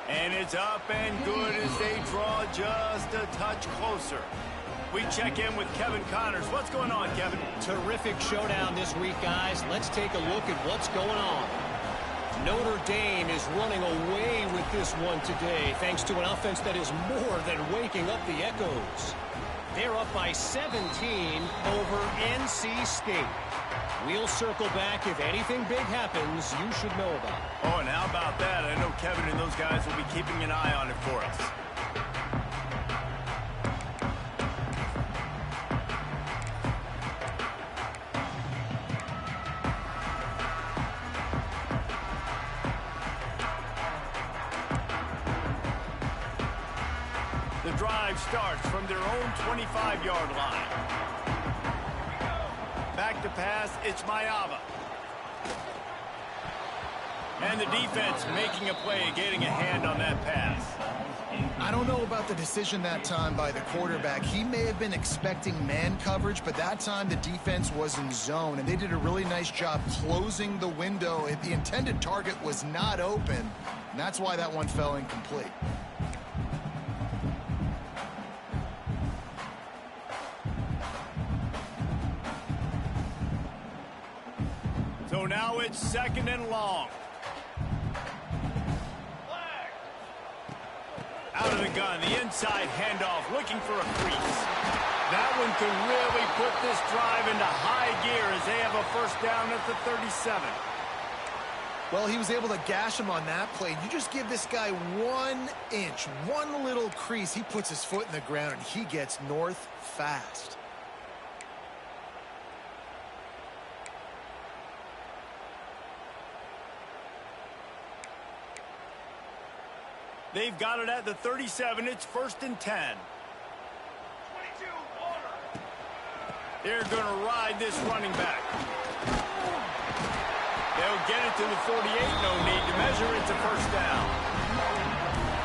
Speaker 2: And it's up and good as they draw just a touch closer. We check in with Kevin Connors. What's going on, Kevin?
Speaker 5: Terrific showdown this week, guys. Let's take a look at what's going on. Notre Dame is running away with this one today, thanks to an offense that is more than waking up the echoes. They're up by 17 over NC State. We'll circle back if anything big happens you should know about.
Speaker 2: Oh, and how about that? I know Kevin and those guys will be keeping an eye on it for us. The drive starts from their own 25-yard line. Back to pass, it's Mayava. And the defense making a play and getting a hand on that pass.
Speaker 4: I don't know about the decision that time by the quarterback. He may have been expecting man coverage, but that time the defense was in zone, and they did a really nice job closing the window. If the intended target was not open, and that's why that one fell incomplete.
Speaker 2: So now it's 2nd and long. Out of the gun, the inside handoff, looking for a crease. That one could really put this drive into high gear as they have a first down at the 37.
Speaker 4: Well, he was able to gash him on that play. You just give this guy 1 inch, one little crease, he puts his foot in the ground, and he gets north fast.
Speaker 2: They've got it at the 37. It's 1st and 10. They're going to ride this running back. They'll get it to the 48. No need to measure. It's a first down.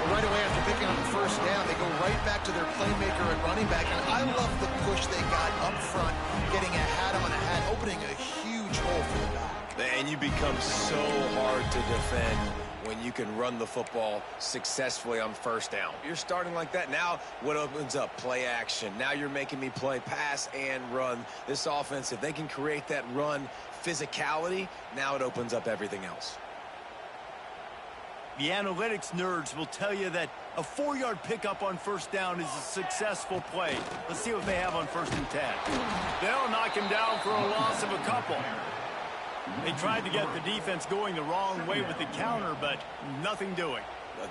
Speaker 4: Well, right away after picking up the first down, they go right back to their playmaker at running back. And I love the push they got up front, getting a hat on a hat, opening a huge hole for the back.
Speaker 3: And you become so hard to defend when you can run the football successfully on first down. You're starting like that. Now what opens up? Play action. Now you're making me play pass and run. This offense, if they can create that run physicality, now it opens up everything else.
Speaker 2: The analytics nerds will tell you that a 4-yard pickup on first down is a successful play. Let's see what they have on 1st and 10. They'll knock him down for a loss of a couple. They tried to get the defense going the wrong way with the counter, but nothing doing.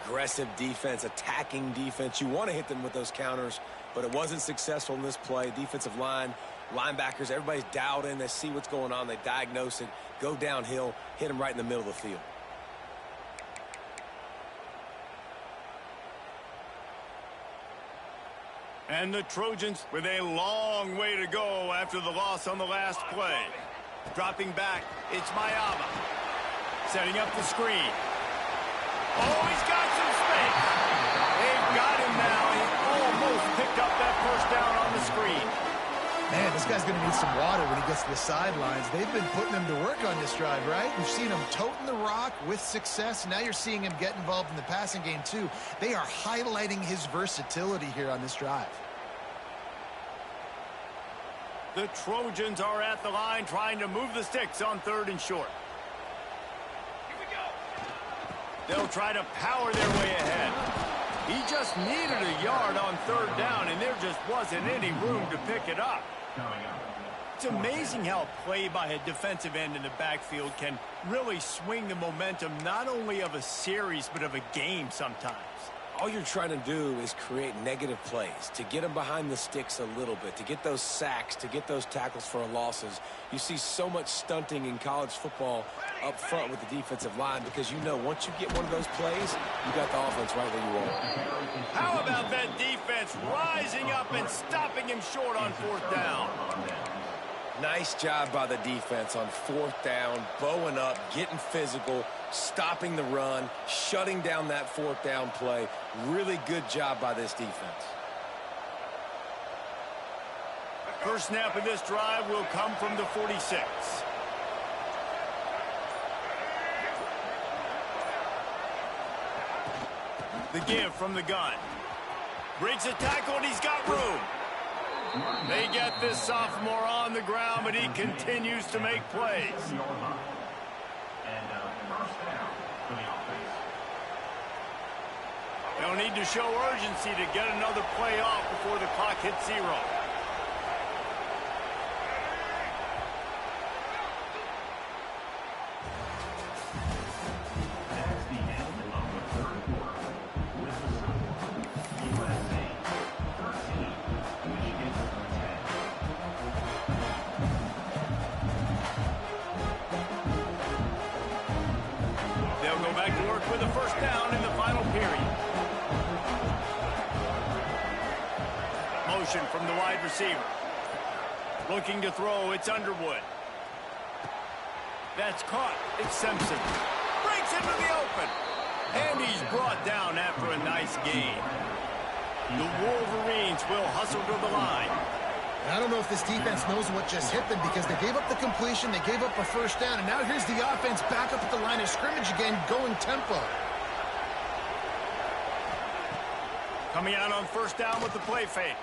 Speaker 3: Aggressive defense, attacking defense. You want to hit them with those counters, but it wasn't successful in this play. Defensive line, linebackers, everybody's dialed in. They see what's going on. They diagnose it, go downhill, hit them right in the middle of the field.
Speaker 2: And the Trojans with a long way to go after the loss on the last play. Dropping back, it's Mayava. Setting up the screen. Oh, he's got some space. They've got him now. He almost picked up that first down on the screen.
Speaker 4: Man, this guy's going to need some water when he gets to the sidelines. They've been putting him to work on this drive, right? You've seen him toting the rock with success. Now you're seeing him get involved in the passing game, too. They are highlighting his versatility here on this drive.
Speaker 2: The Trojans are at the line trying to move the sticks on 3rd and short. Here we go. They'll try to power their way ahead. He just needed a yard on 3rd down, and there just wasn't any room to pick it up. It's amazing how a play by a defensive end in the backfield can really swing the momentum not only of a series but of a game sometimes.
Speaker 3: All you're trying to do is create negative plays, to get them behind the sticks a little bit, to get those sacks, to get those tackles for losses. You see so much stunting in college football up front with the defensive line because you know once you get one of those plays, you got the offense right where you want it.
Speaker 2: How about that defense rising up and stopping him short on 4th down?
Speaker 3: Nice job by the defense on 4th down, bowing up, getting physical, stopping the run, shutting down that 4th down play. Really good job by this defense.
Speaker 2: First snap of this drive will come from the 46. The give from the gun. Breaks a tackle and he's got room. They get this sophomore on the ground, but he continues to make plays.
Speaker 6: And first down.
Speaker 2: need to show urgency to get another play off before the clock hits 0. They'll go back to work with a first down in the final period. Motion from the wide receiver. Looking to throw, it's Underwood. That's caught. It's Simpson. Breaks into the open. And he's brought down after a nice gain. The Wolverines will hustle to the line.
Speaker 4: I don't know if this defense knows what just hit them because they gave up the completion, they gave up a first down, and now here's the offense back up at the line of scrimmage again, going tempo.
Speaker 2: Coming out on first down with the play fake.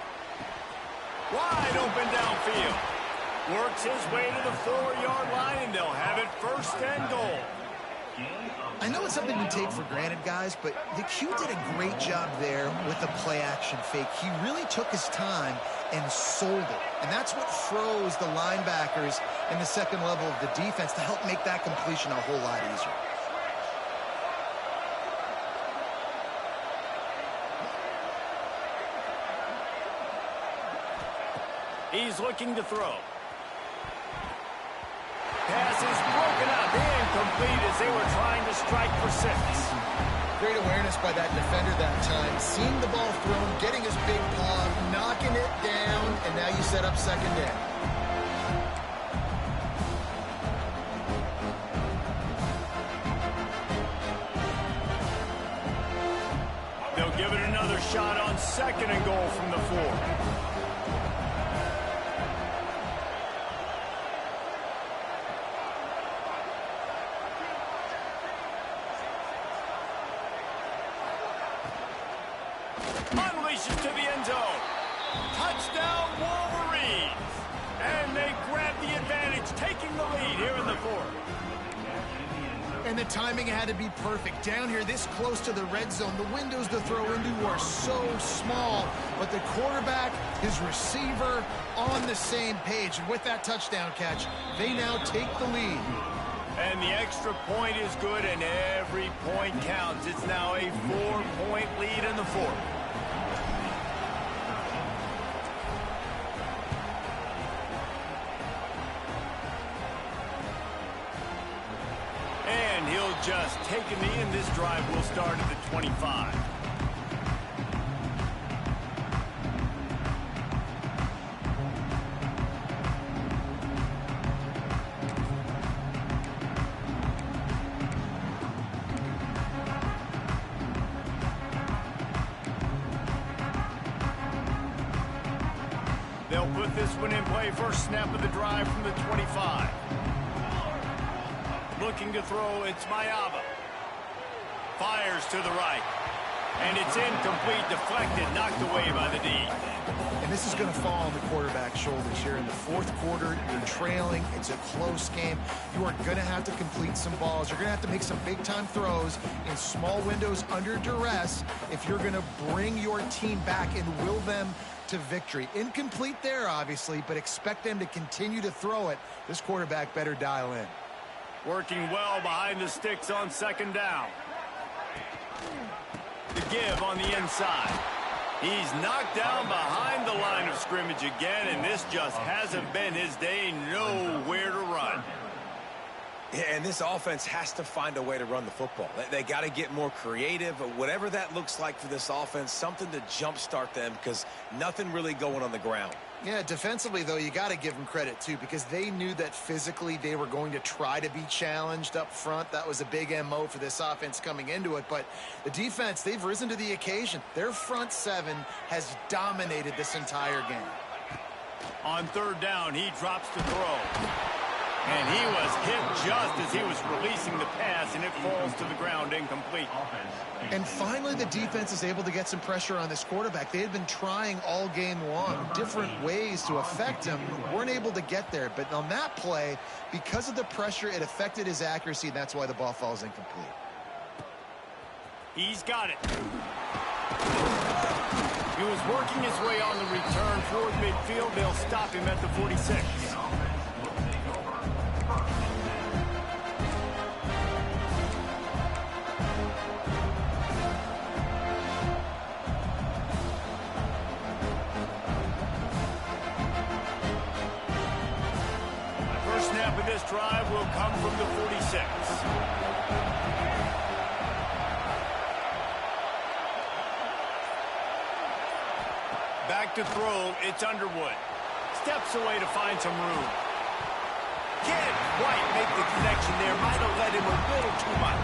Speaker 2: Wide open downfield. Works his way to the 4-yard line, and they'll have it first and goal.
Speaker 4: I know it's something we take for granted, guys, but the Q did a great job there with the play-action fake. He really took his time and sold it. And that's what froze the linebackers in the second level of the defense to help make that completion a whole lot easier.
Speaker 2: He's looking to throw. Pass is broken up, incomplete as they were trying to strike for 6.
Speaker 4: Great awareness by that defender that time. Seeing the ball thrown, getting his big paw, knocking it down, and now you set up second down.
Speaker 2: They'll give it another shot on second and goal from the 4. Unleashes to the end zone. Touchdown, Wolverines. And they grab the advantage, taking the lead here in the 4th.
Speaker 4: And the timing had to be perfect. Down here, this close to the red zone, the windows to throw into are so small. But the quarterback, his receiver, on the same page. And with that touchdown catch, they now take the lead.
Speaker 2: And the extra point is good, and every point counts. It's now a 4-point lead in the 4th. And he'll just take a knee, and this drive will start at the 25. They'll put this one in play. First snap of the drive from the 25. Looking to throw, it's Mayava. Fires to the right. And it's incomplete, deflected, knocked away by the D.
Speaker 4: And this is going to fall on the quarterback's shoulders here in the 4th quarter. You're trailing. It's a close game. You are going to have to complete some balls. You're going to have to make some big-time throws in small windows under duress if you're going to bring your team back and will them to victory. Incomplete there, obviously, but expect them to continue to throw it. This quarterback better dial in.
Speaker 2: Working well behind the sticks on second down. The give on the inside. He's knocked down behind the line of scrimmage again, and this just hasn't been his day. Nowhere to run.
Speaker 3: Yeah, and this offense has to find a way to run the football. They got to get more creative, whatever that looks like for this offense, something to jumpstart them because nothing really going on the ground.
Speaker 4: Yeah, defensively, though, you got to give them credit, too, because they knew that physically they were going to try to be challenged up front. That was a big MO for this offense coming into it. But the defense, they've risen to the occasion. Their front 7 has dominated this entire game.
Speaker 2: On third down, he drops to throw. And he was hit just as he was releasing the pass, and it falls to the ground incomplete.
Speaker 4: And finally, the defense is able to get some pressure on this quarterback. They had been trying all game long different ways to affect him. Weren't able to get there. But on that play, because of the pressure, it affected his accuracy, and that's why the ball falls incomplete.
Speaker 2: He's got it. He was working his way on the return toward midfield. They'll stop him at the 46. First snap of this drive will come from the 46. Back to throw, it's Underwood. Steps away to find some room. Can't quite make the connection there. Might have let him a little too much.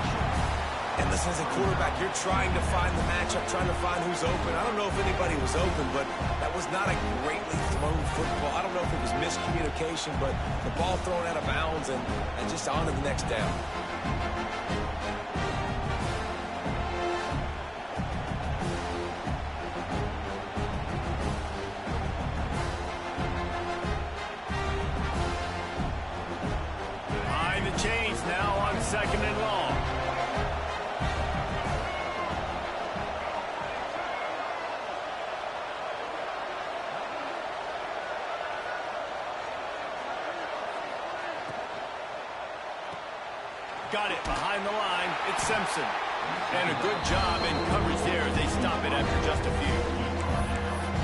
Speaker 3: And listen, as a quarterback, you're trying to find the matchup, trying to find who's open. I don't know if anybody was open, but that was not a greatly thrown football. I don't know if it was miscommunication, but the ball thrown out of bounds and just on to the next down.
Speaker 2: Behind the chains now on second and long. Got it behind the line. It's Simpson. And a good job in coverage there as they stop it after just a few.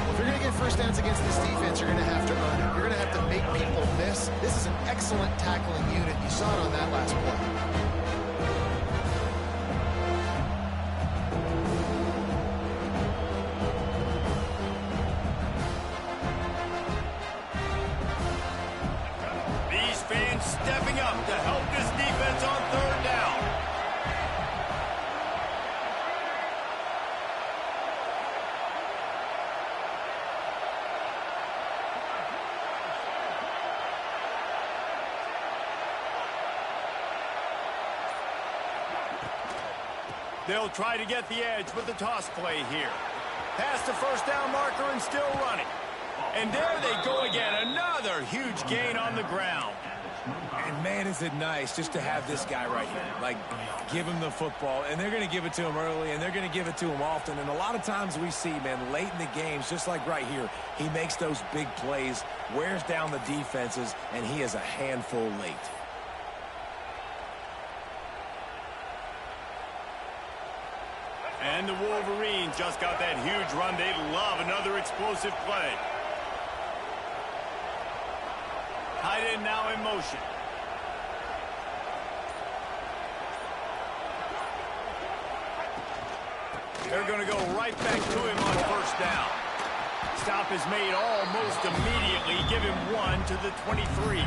Speaker 4: Well, if you're going to get first downs against this defense, you're going to have to earn it. You're going to have to make people miss. This is an excellent tackling unit. You saw it on that last play.
Speaker 2: These fans stepping up to help this defense on third down. They'll try to get the edge with the toss play here. Past the first down marker and still running. And there they go again. Another huge gain on the ground.
Speaker 3: And man, is it nice just to have this guy right here. Like, give him the football, and they're going to give it to him early, and they're going to give it to him often. And a lot of times we see, man, late in the games, just like right here, he makes those big plays, wears down the defenses, and he is a handful late.
Speaker 2: And the Wolverines just got that huge run. They love another explosive play. Tight end now in motion. They're going to go right back to him on first down. Stop is made almost immediately. Give him 1 to the 23.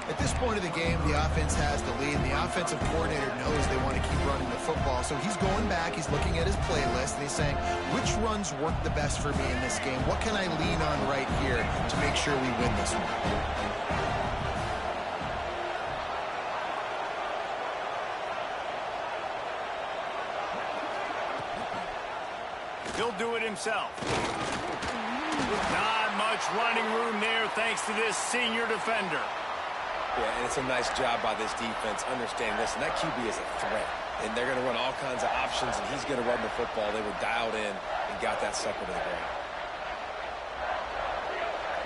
Speaker 4: At this point of the game, the offense has the lead. The offensive coordinator knows they want to keep running the football. So he's going back, he's looking at his playlist, and he's saying, which runs work the best for me in this game? What can I lean on right here to make sure we win this one?
Speaker 2: He'll do it himself. Not much running room there thanks to this senior defender.
Speaker 3: Yeah, and it's a nice job by this defense. Understand this, and that QB is a threat. And they're going to run all kinds of options, and he's going to run the football. They were dialed in and got that sucker to the ground.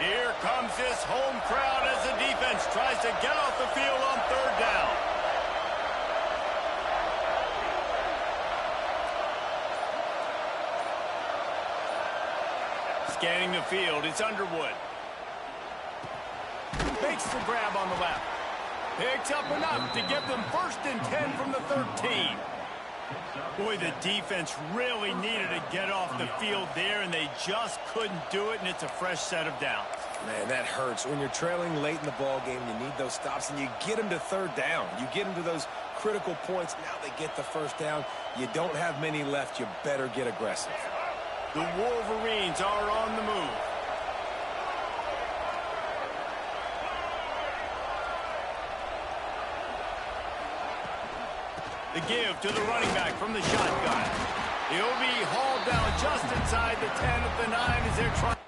Speaker 2: Here comes this home crowd as the defense tries to get off the field on third down. Scanning the field, it's Underwood. Makes the grab on the left. Picks up enough to give them 1st and 10 from the 13. Boy, the defense really needed to get off the field there, and they just couldn't do it, and it's a fresh set of downs.
Speaker 3: Man, that hurts. When you're trailing late in the ball game, you need those stops, and you get them to third down. You get them to those critical points. Now they get the first down. You don't have many left. You better get aggressive.
Speaker 2: The Wolverines are on the move. The give to the running back from the shotgun. He'll be hauled down just inside the 10 at the 9 as they're trying.